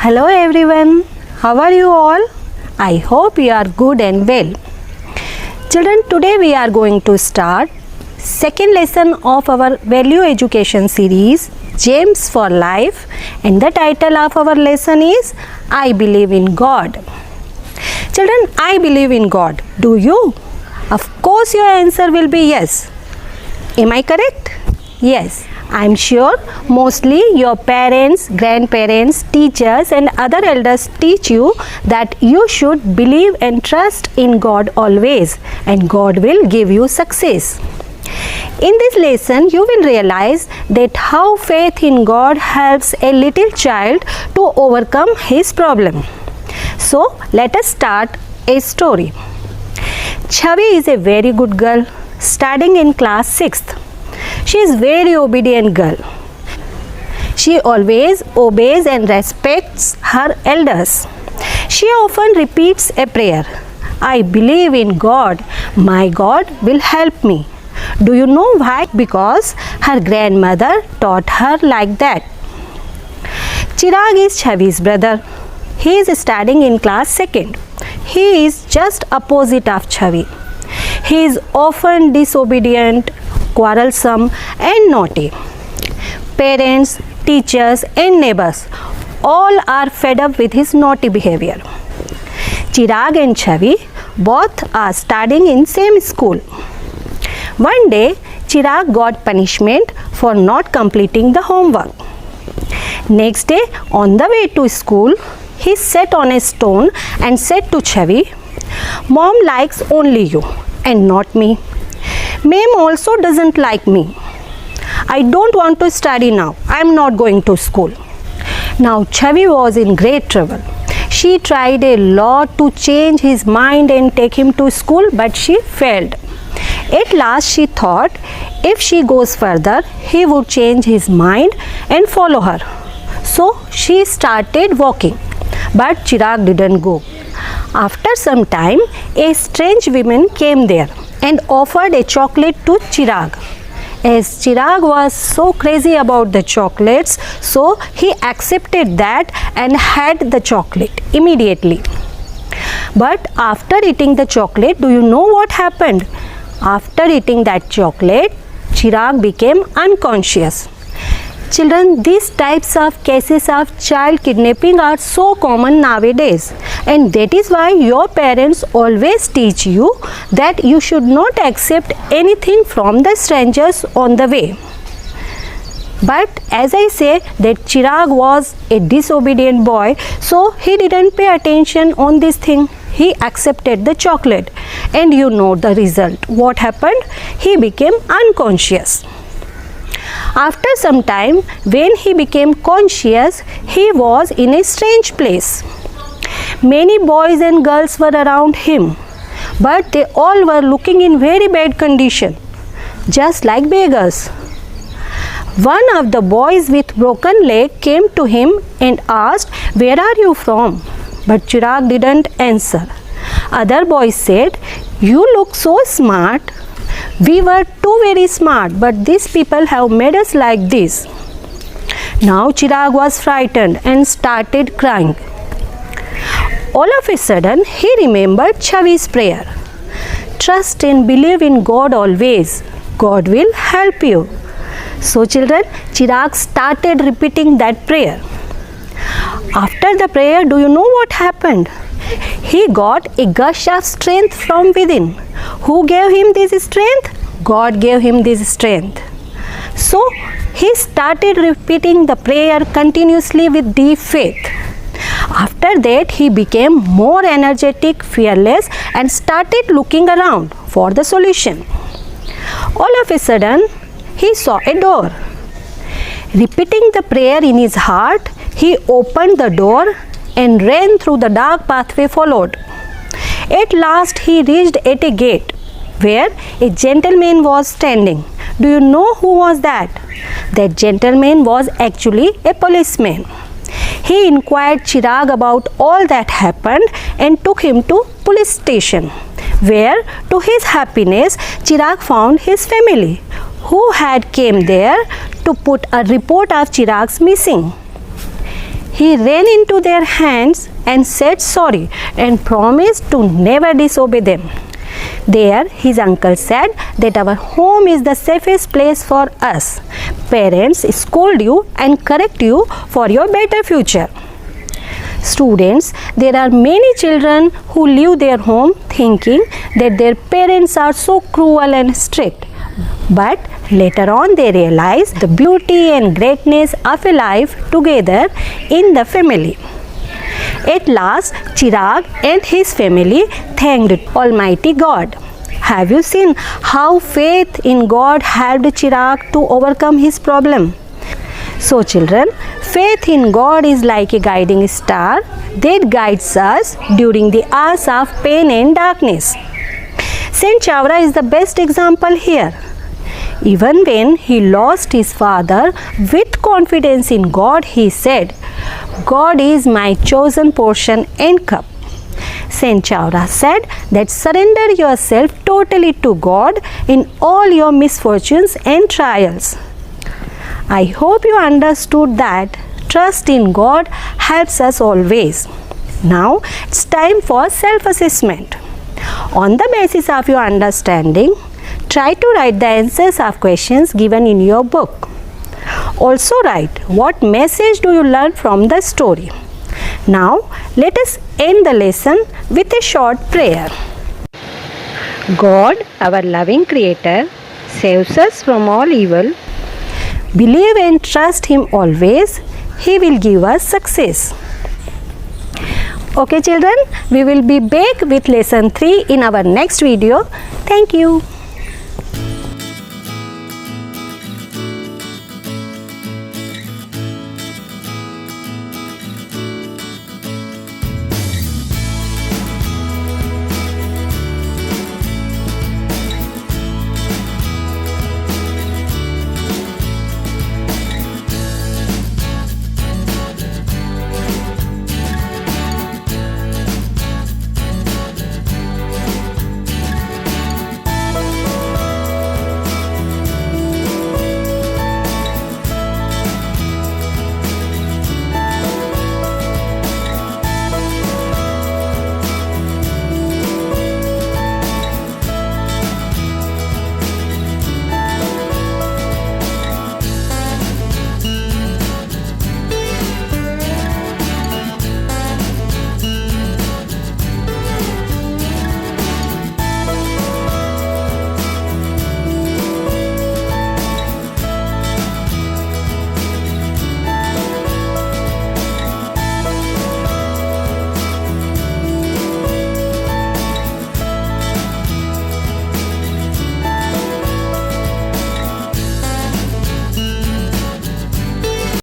Hello everyone, how are you all? I hope you are good and well. Children, today we are going to start second lesson of our value education series, Gems for Life, and the title of our lesson is I Believe in God. Children, I believe in God. Do you? Of course your answer will be yes. Am I correct? Yes. I am sure mostly your parents, grandparents, teachers and other elders teach you that you should believe and trust in God always, and God will give you success. In this lesson you will realize that how faith in God helps a little child to overcome his problem. So let us start a story. Chavi is a very good girl studying in class 6th. She is very obedient girl. She always obeys and respects her elders. She often repeats a prayer. I believe in God. My God will help me. Do you know why? Because her grandmother taught her like that. Chirag is Chavi's brother. He is studying in class 2nd. He is just opposite of Chavi. He is often disobedient, quarrelsome and naughty. Parents, teachers and neighbors all are fed up with his naughty behavior. Chirag and Chavi both are studying in same school. One day, Chirag got punishment for not completing the homework. Next day, on the way to school, he sat on a stone and said to Chavi, Mom likes only you and not me. Ma'am also doesn't like me. I don't want to study now. I am not going to school. Now Chavi was in great trouble. She tried a lot to change his mind and take him to school, but she failed. At last she thought if she goes further, he would change his mind and follow her. So she started walking, but Chirag didn't go. After some time, a strange woman came there and offered a chocolate to Chirag. As Chirag was so crazy about the chocolates, so he accepted that and had the chocolate immediately. But after eating the chocolate, do you know what happened? After eating that chocolate, Chirag became unconscious. Children, these types of cases of child kidnapping are so common nowadays, and that is why your parents always teach you that you should not accept anything from the strangers on the way. But as I say that Chirag was a disobedient boy, so he didn't pay attention on this thing. He accepted the chocolate, and you know the result. What happened? He became unconscious. After some time, when he became conscious, he was in a strange place. Many boys and girls were around him, but they all were looking in very bad condition, just like beggars. One of the boys with broken leg came to him and asked, "Where are you from?" But Chirag didn't answer. Other boys said, "You look so smart. We were too very smart, but these people have made us like this." Now Chirag was frightened and started crying. All of a sudden, he remembered Chavi's prayer. Trust and believe in God always. God will help you. So children, Chirag started repeating that prayer. After the prayer, do you know what happened? He got a gush of strength from within. Who gave him this strength? God gave him this strength. So he started repeating the prayer continuously with deep faith. After that, he became more energetic, fearless, and started looking around for the solution. All of a sudden, he saw a door. Repeating the prayer in his heart, he opened the door and ran through the dark pathway followed. At last he reached at a gate where a gentleman was standing. Do you know who was that? That gentleman was actually a policeman. He inquired Chirag about all that happened and took him to police station, where to his happiness Chirag found his family, who had came there to put a report of Chirag's missing. he ran into their hands and said sorry and promised to never disobey them. There, his uncle said that our home is the safest place for us. Parents scold you and correct you for your better future. Students, there are many children who leave their home thinking that their parents are so cruel and strict. But later on they realize the beauty and greatness of a life together in the family. At last, Chirag and his family thanked Almighty God. Have you seen how faith in God helped Chirag to overcome his problem? So children, faith in God is like a guiding star that guides us during the hours of pain and darkness. Saint Chawra is the best example here. Even when he lost his father, with confidence in God, he said, God is my chosen portion and cup. Saint Chawra said that surrender yourself totally to God in all your misfortunes and trials. I hope you understood that trust in God helps us always. Now it's time for self-assessment. On the basis of your understanding, try to write the answers of questions given in your book. Also write what message do you learn from the story. Now let us end the lesson with a short prayer. God, our loving Creator, saves us from all evil. Believe and trust Him always. He will give us success. Okay children, we will be back with lesson 3 in our next video. Thank you.